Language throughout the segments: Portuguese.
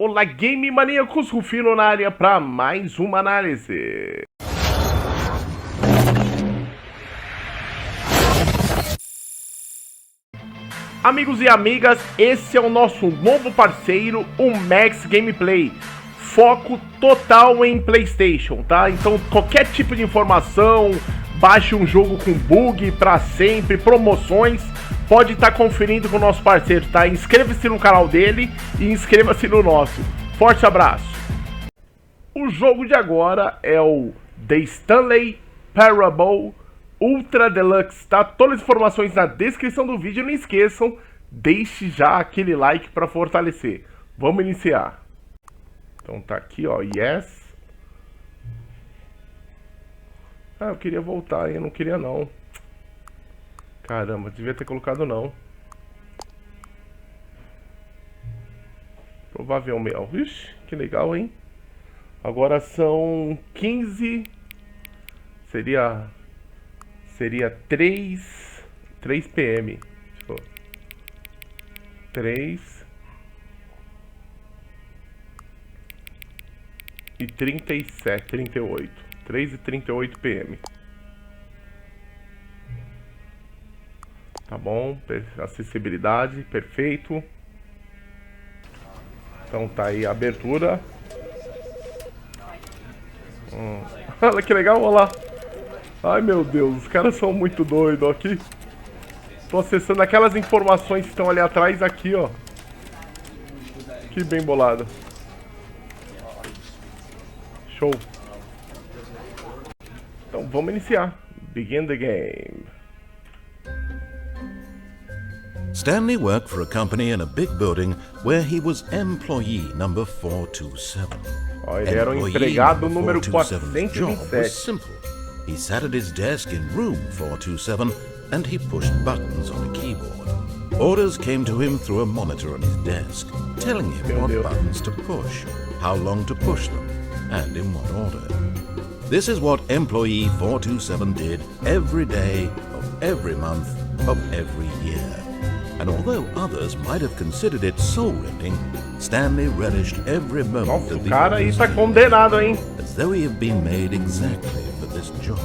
Olá, game maníacos, Rufino na área para mais uma análise. Amigos e amigas, esse é o nosso novo parceiro, o Max Gameplay. Foco total em PlayStation, tá? Então qualquer tipo de informação, baixe um jogo com bug para sempre, promoções, pode estar conferindo com o nosso parceiro, tá? Inscreva-se no canal dele e inscreva-se no nosso. Forte abraço! O jogo de agora é o The Stanley Parable Ultra Deluxe, tá? Todas as informações na descrição do vídeo. Não esqueçam, deixe já aquele like para fortalecer. Vamos iniciar. Então tá aqui, ó, yes. Ah, eu queria voltar, eu não queria não. Caramba, devia ter colocado não. Provavelmente. Ixi, que legal, hein? Agora são 15. Seria 3 PM. 3 e 37, 38. 3 e 38 PM. Tá bom, acessibilidade, perfeito. Então tá aí a abertura. Olha que legal, olha lá. Ai meu Deus, os caras são muito doidos aqui. Tô acessando aquelas informações que estão ali atrás, aqui ó. Que bem bolado. Show. Então vamos iniciar. Begin the game. Stanley worked for a company in a big building where he was employee number 427. Ó, ele era o empregado número 427's job was 427. simple. He sat at his desk in room 427 and he pushed buttons on a keyboard. Orders came to him through a monitor on his desk, telling him what buttons to push, how long to push them, and in what order. This is what employee 427 did every day of every month of every year. And although others might have considered it soul-rending, Stanley relished every moment of the cara aí tá condenado, hein? as though he had been made exactly for this job.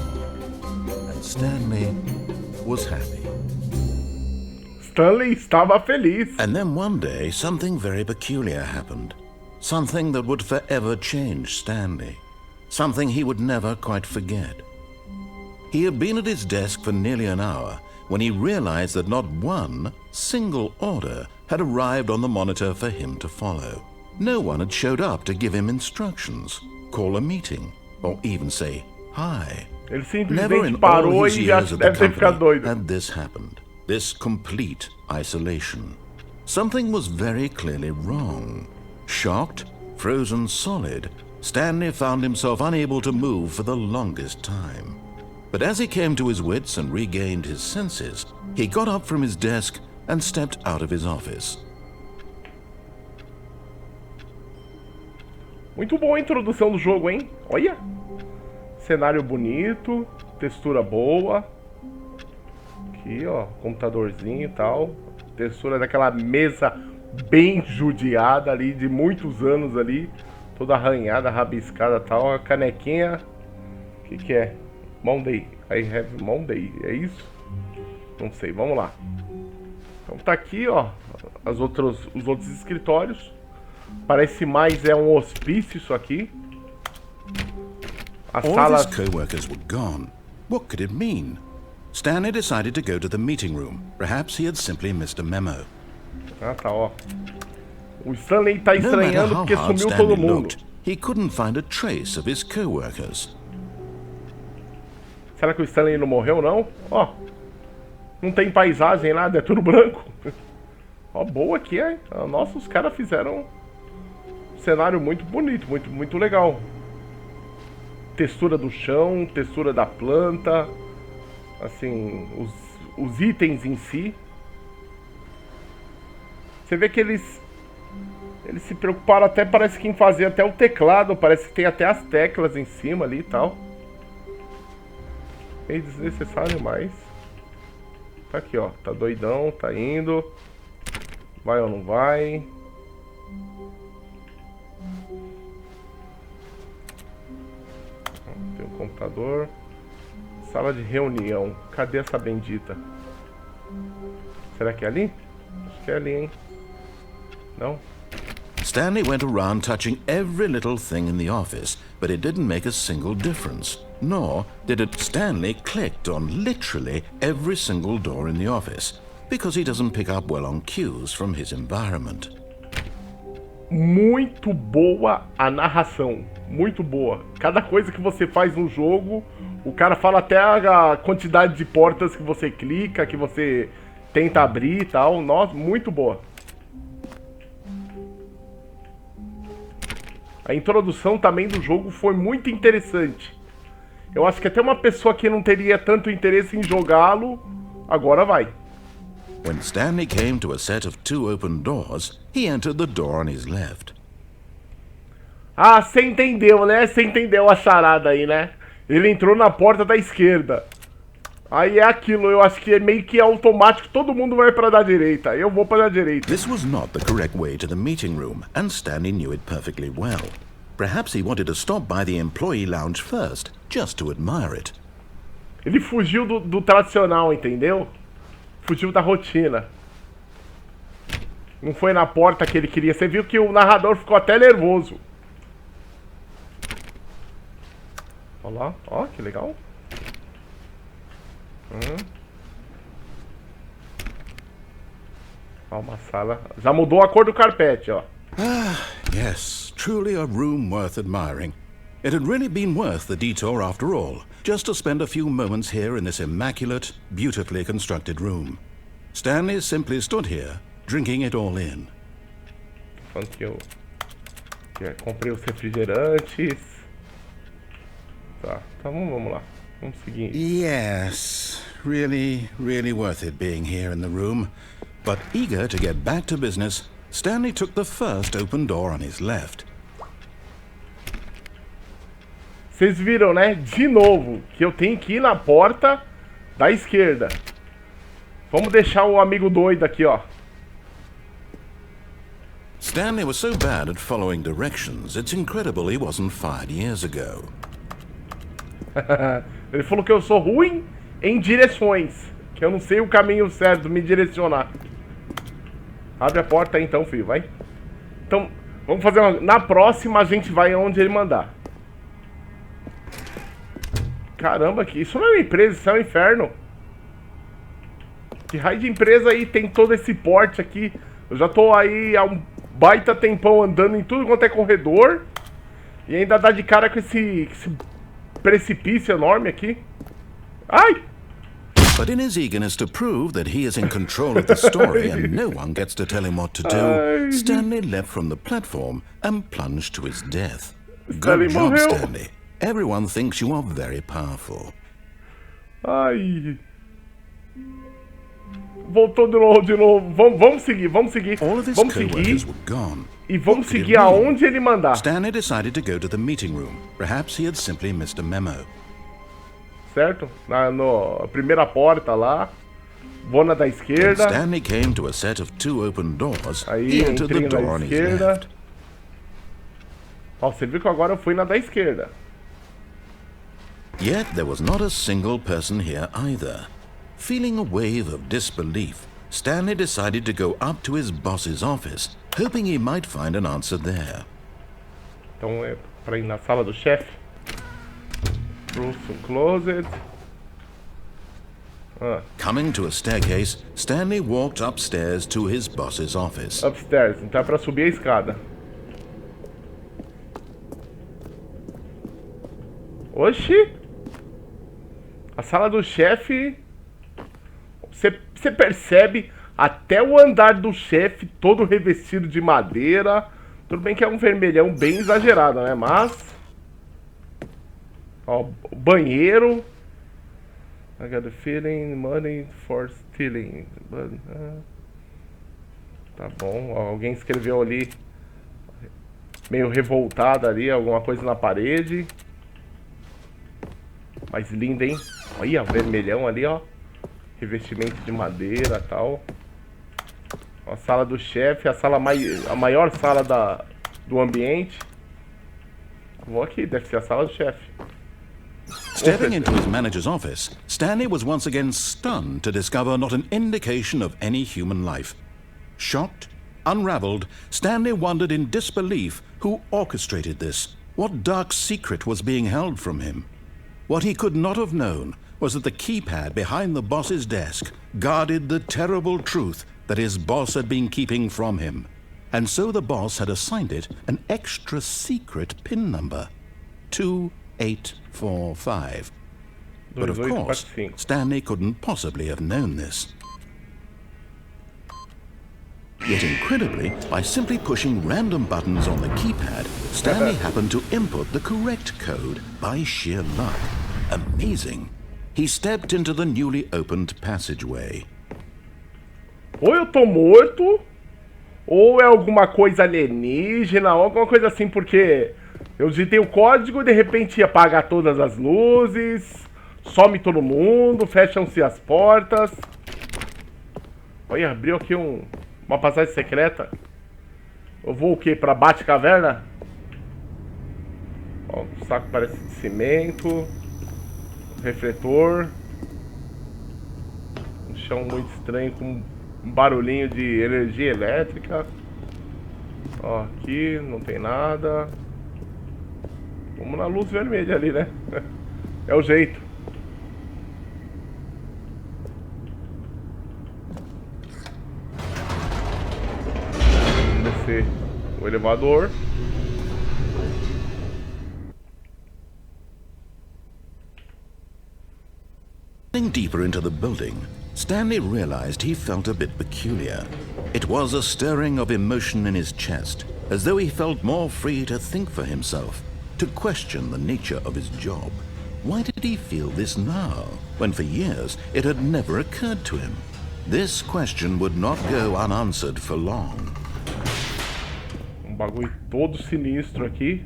And Stanley was happy. Stanley estava feliz. And then one day, something very peculiar happened. Something that would forever change Stanley. Something he would never quite forget. He had been at his desk for nearly an hour when he realized that not one single order had arrived on the monitor for him to follow. No one had showed up to give him instructions, call a meeting, or even say hi. Ele Never simplesmente in all parou his e já years at the deve ter ficado company doido. had this happened. This complete isolation. Something was very clearly wrong. Shocked, frozen solid, Stanley found himself unable to move for the longest time. But as he came to his wits and regained his senses, he got up from his desk and stepped out of his office. Muito boa a introdução do jogo, hein? Olha! Cenário bonito, textura boa. Aqui, ó, computadorzinho e tal. Textura daquela mesa bem judiada ali, de muitos anos ali. Toda arranhada, rabiscada e tal. A canequinha. O que é? Monday. I have Monday. É isso? Não sei, vamos lá. Então tá aqui, ó. Os outros escritórios. Parece mais um hospício isso aqui. As All salas. his co-workers were gone. What could it mean? Stanley decided to go to the meeting room. Perhaps he had simply missed a memo. Ah, tá, ó. O Stanley tá No matter estranhando how porque hard sumiu Stanley todo mundo. looked, he couldn't find a trace of his co-workers. Será que o Stanley não morreu, não? Ó. Não tem paisagem, nada, é tudo branco. Ó, boa aqui, hein? Nossa, os caras fizeram um cenário muito bonito, muito legal. Textura do chão, textura da planta. Assim, os itens em si. Você vê que eles se preocuparam até, parece que em fazer até o teclado. Parece que tem até as teclas em cima ali e tal. Meio desnecessário, mas... Tá aqui, ó. Tá doidão, tá indo. Vai ou não vai? Computador. Sala de reunião. Cadê essa bendita? Será que é ali? Acho que é ali, hein? Não? Stanley went around touching every little thing in the office, but it didn't make a single difference. Nor did it. Stanley clicked on literally every single door in the office, because he doesn't pick up well on cues from his environment. Muito boa a narração. Muito boa. Cada coisa que você faz no jogo, o cara fala até a quantidade de portas que você clica, que você tenta abrir e tal. Nossa, muito boa. A introdução também do jogo foi muito interessante. Eu acho que até uma pessoa que não teria tanto interesse em jogá-lo, agora vai. When Stanley came to a set of 2 open doors, he entered the door on his left. Ah, você entendeu, né? Você entendeu a charada aí, né? Ele entrou na porta da esquerda. Aí é aquilo, eu acho que é meio que automático, todo mundo vai para da direita. Eu vou para da direita. This was not the correct way to the meeting room, and Stanley knew it perfectly well. Perhaps he wanted to stop by the employee lounge first, just to admire it. Ele fugiu do tradicional, entendeu? Fugiu da rotina. Não foi na porta que ele queria. Você viu que o narrador ficou até nervoso. Olha lá, ó, que legal. Ó, uma sala. Já mudou a cor do carpete, ó. Ah, yes, truly a room worth admiring. It had really been worth the detour after all, just to spend a few moments here in this immaculate, beautifully constructed room. Stanley simply stood here, drinking it all in. Falando que eu comprei os refrigerantes. Tá, então vamos lá. Vamos seguir. Yes, really worth it being here in the room. But eager to get back to business, Stanley took the first open door on his left. Vocês viram, né? De novo, que eu tenho que ir na porta da esquerda. Vamos deixar o amigo doido aqui, ó. Stanley was so bad at following directions, it's incredible he wasn't fired years ago. Ele falou que eu sou ruim em direções, que eu não sei o caminho certo, me direcionar. Abre a porta aí então, filho, vai. Então, vamos fazer uma... Na próxima a gente vai onde ele mandar. Caramba, que isso não é uma empresa, isso é um inferno. Que raio de empresa aí tem todo esse porte aqui? Eu já tô aí há um baita tempão andando em tudo quanto é corredor. E ainda dá de cara com esse precipício enorme aqui. Ai! But in his eagerness to prove that he is in control of the story and no one gets to tell him what to do, Stanley leapt from the platform and plunged to his death. Good job, Stanley. Everyone thinks you are very powerful. Ai. Voltou de novo. Vamos seguir. Vamos seguir. E vamos seguir aonde ele mandar. Stanley decided to go to the meeting room. Perhaps he had simply missed a memo. Certo? Na primeira porta lá. Vou na da esquerda. When Stanley came to a set of 2 open doors. Aí, he entered the door on his left. Ó, você viu que agora eu fui na da esquerda. Yet there was not a single person here either. Feeling a wave of disbelief, Stanley decided to go up to his boss's office, hoping he might find an answer there. Então é para ir na sala do chefe. Closet. Coming to a staircase, Stanley walked upstairs to his boss's office. Upstairs, então é para subir a escada. Oxi! A sala do chefe. Você percebe até o andar do chefe todo revestido de madeira. Tudo bem que é um vermelhão bem exagerado, né? Mas... Ó, banheiro. I got a feeling money for stealing. Tá bom, ó, alguém escreveu ali meio revoltado ali, alguma coisa na parede. Mas linda, hein? Olha, vermelhão ali, ó. Revestimento de madeira e tal. A sala do chefe, a maior sala do ambiente. Vou aqui, deve ser a sala do chefe. Stepping into his manager's office, Stanley was once again stunned to discover not an indication of any human life. Shocked, unraveled, Stanley wondered in disbelief who orchestrated this, what dark secret was being held from him. What he could not have known was that the keypad behind the boss's desk guarded the terrible truth that his boss had been keeping from him. And so the boss had assigned it an extra secret PIN number, 2845. But of course, Stanley couldn't possibly have known this. Yet incredibly, by simply pushing random buttons on the keypad, Stanley happened to input the correct code by sheer luck. Amazing. He stepped into the newly opened passageway. Ou eu tô morto, ou é alguma coisa alienígena, ou alguma coisa assim, porque eu digitei o código e de repente apaga todas as luzes, some todo mundo, fecham-se as portas. Olha, abriu aqui uma passagem secreta. Eu vou o quê? Pra Bate-Caverna? Ó, o saco parece de cimento. Refletor. Um chão muito estranho com um barulhinho de energia elétrica. Ó, aqui não tem nada. Vamos na luz vermelha ali, né? É o jeito. Vamos descer o elevador. Getting deeper into the building, Stanley realized he felt a bit peculiar. It was a stirring of emotion in his chest, as though he felt more free to think for himself, to question the nature of his job. Why did he feel this now, when for years it had never occurred to him? This question would not go unanswered for long. Bagulho todo sinistro aqui.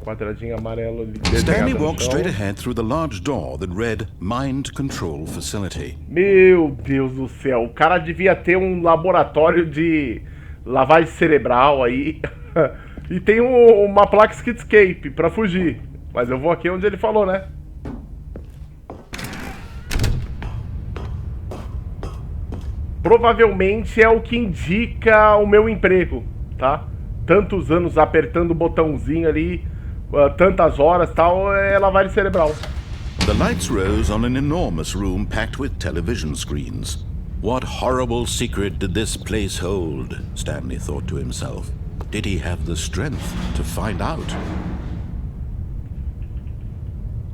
Quadradinho amarelo ali. Stanley walked straight ahead through the large door that read Mind Control Facility. Meu Deus do céu, o cara devia ter um laboratório de lavagem cerebral aí. E tem uma placa Escape pra fugir. Mas eu vou aqui onde ele falou, né? Provavelmente é o que indica o meu emprego, tá? Tantos anos apertando o botãozinho ali, tantas horas, tal, é lavagem cerebral. The lights rose on an enormous room packed with television screens. What horrible secret did this place hold? Stanley thought to himself. Did he have the strength to find out?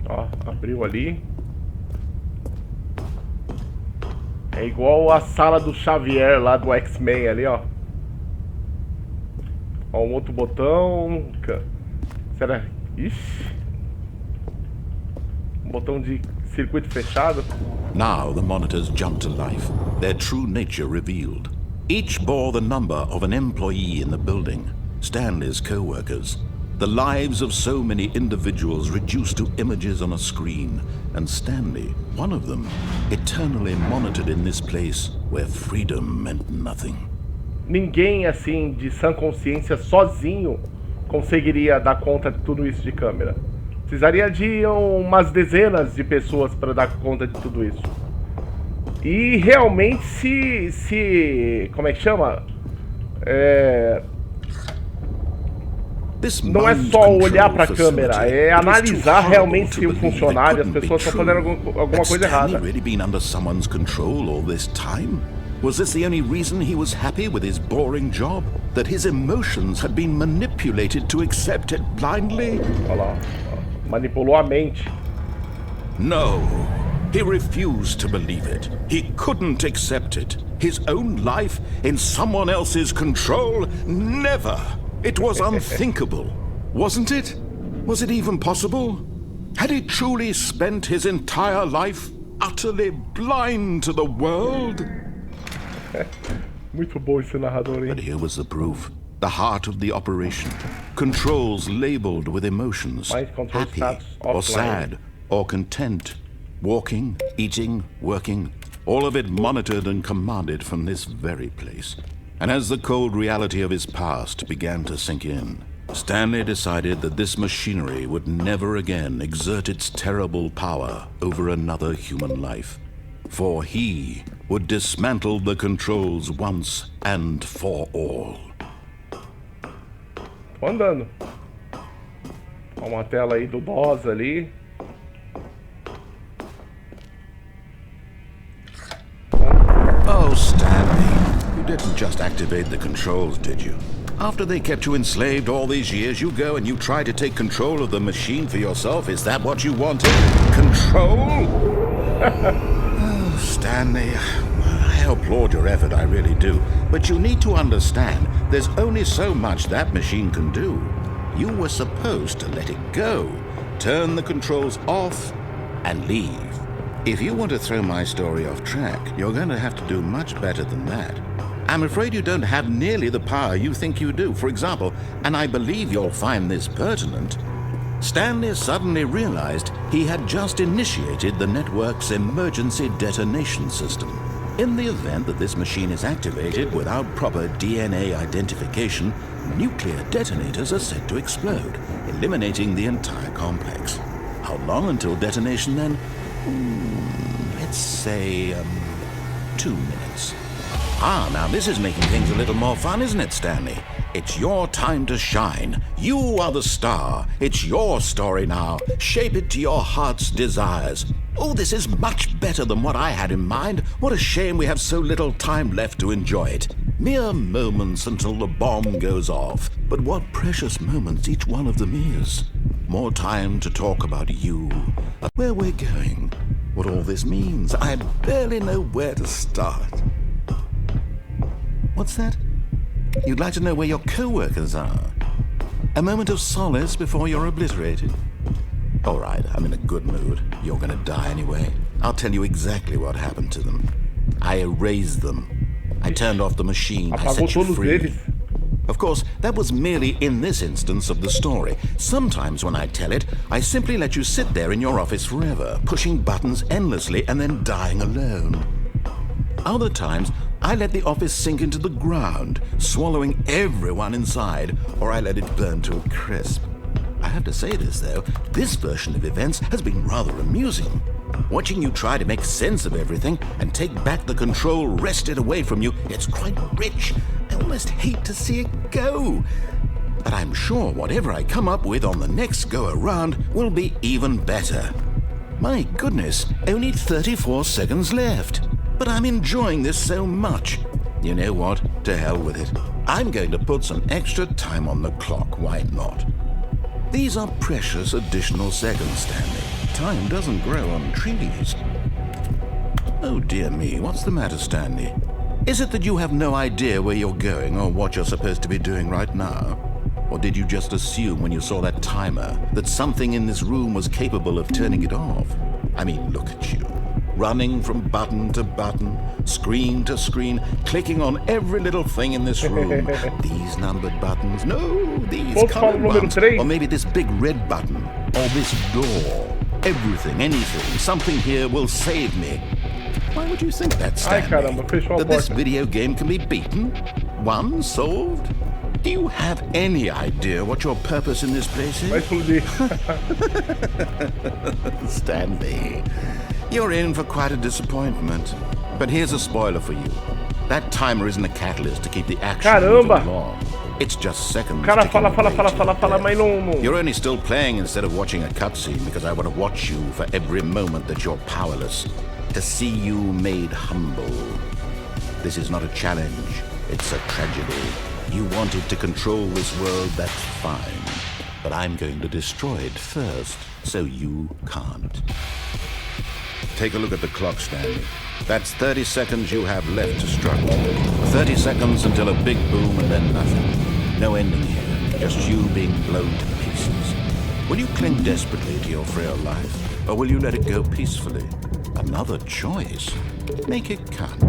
Ó, abriu ali. É igual a sala do Xavier lá do X-Men ali, ó. Ó, um outro botão. Será? Ixi. Um botão de circuito fechado. Now the monitors jumped to life, their true nature revealed. Each bore the number of an employee in the building, Stanley's co-workers. The lives of so many individuals reduced to images on a screen, and Stanley, one of them, eternally monitored in this place where freedom meant nothing. Ninguém, assim, de sã consciência, sozinho, conseguiria dar conta de tudo isso de câmera. Precisaria de umas dezenas de pessoas para dar conta de tudo isso. E realmente se como é que chama? Não é só olhar para a câmera, é analisar realmente se o funcionário, as pessoas estão fazendo alguma coisa errada. Was this the only reason he was happy with his boring job? That his emotions had been manipulated to accept it blindly? Olha lá, manipulou a mente. No, he refused to believe it. He couldn't accept it. His own life in someone else's control? Never! It was unthinkable, wasn't it? Was it even possible? Had he truly spent his entire life utterly blind to the world? Muito bom esse narrador, hein? But here was the proof. The heart of the operation. Controls labeled with emotions. Happy, or sad, or content. Walking, eating, working. All of it monitored and commanded from this very place. And as the cold reality of his past began to sink in, Stanley decided that this machinery would never again exert its terrible power over another human life, for he would dismantle the controls once and for all. Tô andando. Ó, uma tela aí do DOS ali. Oh, Stanley, you didn't just activate the controls, did you? After they kept you enslaved all these years, you go and you try to take control of the machine for yourself? Is that what you wanted? Control? Oh, Stanley, I applaud your effort, I really do. But you need to understand, there's only so much that machine can do. You were supposed to let it go, turn the controls off, and leave. If you want to throw my story off track, you're going to have to do much better than that. I'm afraid you don't have nearly the power you think you do. For example, and I believe you'll find this pertinent, Stanley suddenly realized he had just initiated the network's emergency detonation system. In the event that this machine is activated without proper DNA identification, nuclear detonators are said to explode, eliminating the entire complex. How long until detonation then? Let's say, 2 minutes. Ah, now this is making things a little more fun, isn't it, Stanley? It's your time to shine. You are the star. It's your story now. Shape it to your heart's desires. Oh, this is much better than what I had in mind. What a shame we have so little time left to enjoy it. Mere moments until the bomb goes off. But what precious moments each one of them is. More time to talk about you, where we're going, what all this means. I barely know where to start. What's that? You'd like to know where your co-workers are? A moment of solace before you're obliterated? All right, I'm in a good mood. You're gonna die anyway. I'll tell you exactly what happened to them. I erased them. I turned off the machine. I set you free. Of course, that was merely in this instance of the story. Sometimes when I tell it, I simply let you sit there in your office forever, pushing buttons endlessly and then dying alone. Other times, I let the office sink into the ground, swallowing everyone inside, or I let it burn to a crisp. I have to say this, though, this version of events has been rather amusing. Watching you try to make sense of everything and take back the control wrested away from you, it's quite rich. I almost hate to see it go. But I'm sure whatever I come up with on the next go-around will be even better. My goodness, only 34 seconds left. But I'm enjoying this so much. You know what? To hell with it. I'm going to put some extra time on the clock, why not? These are precious additional seconds, Stanley. Time doesn't grow on trees. Oh dear me, what's the matter, Stanley? Is it that you have no idea where you're going or what you're supposed to be doing right now? Or did you just assume when you saw that timer that something in this room was capable of turning it off? I mean, look at you. Running from button to button, screen to screen, clicking on every little thing in this room. These numbered buttons, no, these colored ones, or maybe this big red button, or this door. Everything, anything, something here will save me. Why would you think that, Stanley? That this video game can be beaten? Won? Solved? Do you have any idea what your purpose in this place is? Stanley, you're in for quite a disappointment. But here's a spoiler for you. That timer isn't a catalyst to keep the action moving along. It's just seconds. You're only still playing instead of watching a cutscene because I want to watch you for every moment that you're powerless. To see you made humble. This is not a challenge. It's a tragedy. You wanted to control this world, that's fine. But I'm going to destroy it first, so you can't. Take a look at the clock, Stanley. That's 30 seconds you have left to struggle. 30 seconds until a big boom and then nothing. No ending here, just you being blown to pieces. Will you cling desperately to your frail life, or will you let it go peacefully? Another choice. Make it count,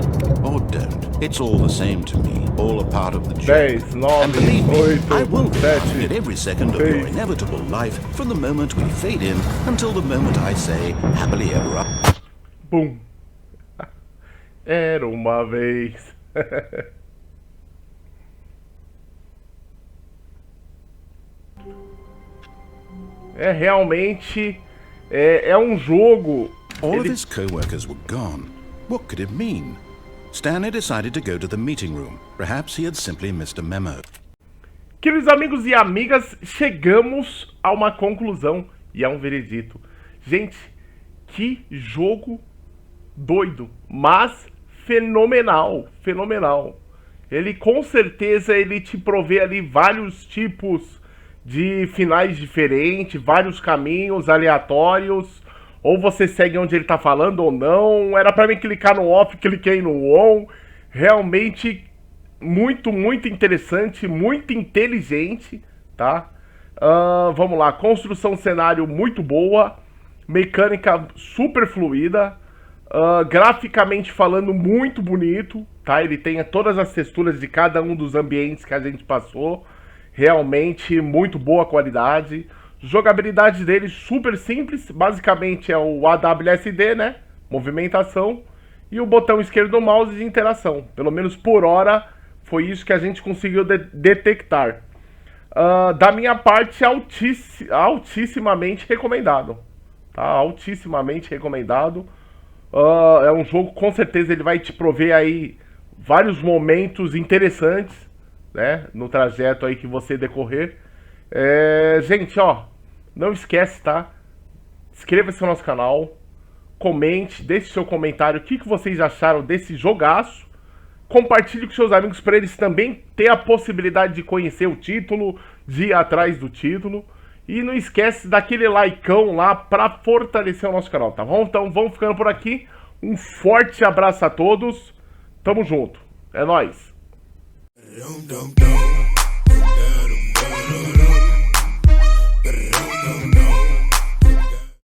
or don't. It's all the same to me, all a part of the journey. And believe me, I will be laughing at every second of your inevitable life from the moment we fade in until the moment I say, happily ever after. Boom. Era uma vez. É realmente é um jogo. All of his co-workers were gone. What could it mean? Stanley decided to go to the meeting room. Perhaps he had simply missed a memo. Queridos amigos e amigas, chegamos a uma conclusão e a um veredito. Gente, que jogo doido, mas fenomenal, fenomenal. Ele com certeza ele te provê ali vários tipos de finais diferentes, vários caminhos aleatórios, ou você segue onde ele tá falando ou não. Era para mim clicar no off, cliquei no on. Realmente muito, muito interessante, muito inteligente, tá? Vamos lá, construção cenário muito boa, mecânica super fluida, graficamente falando muito bonito, tá? Ele tem todas as texturas de cada um dos ambientes que a gente passou, realmente muito boa qualidade. Jogabilidade dele super simples, basicamente é o AWSD, né? Movimentação, e o botão esquerdo do mouse de interação. Pelo menos por hora foi isso que a gente conseguiu detectar. Da minha parte, altissimamente recomendado. Tá? Altissimamente recomendado. É um jogo, com certeza, ele vai te prover aí vários momentos interessantes, né? No trajeto aí que você decorrer. Gente, ó, não esquece, tá? Inscreva-se no nosso canal, comente, deixe seu comentário o que vocês acharam desse jogaço. Compartilhe com seus amigos para eles também ter a possibilidade de conhecer o título, de ir atrás do título. E não esquece daquele likeão lá para fortalecer o nosso canal, tá bom? Então vamos ficando por aqui. Um forte abraço a todos. Tamo junto. É nóis.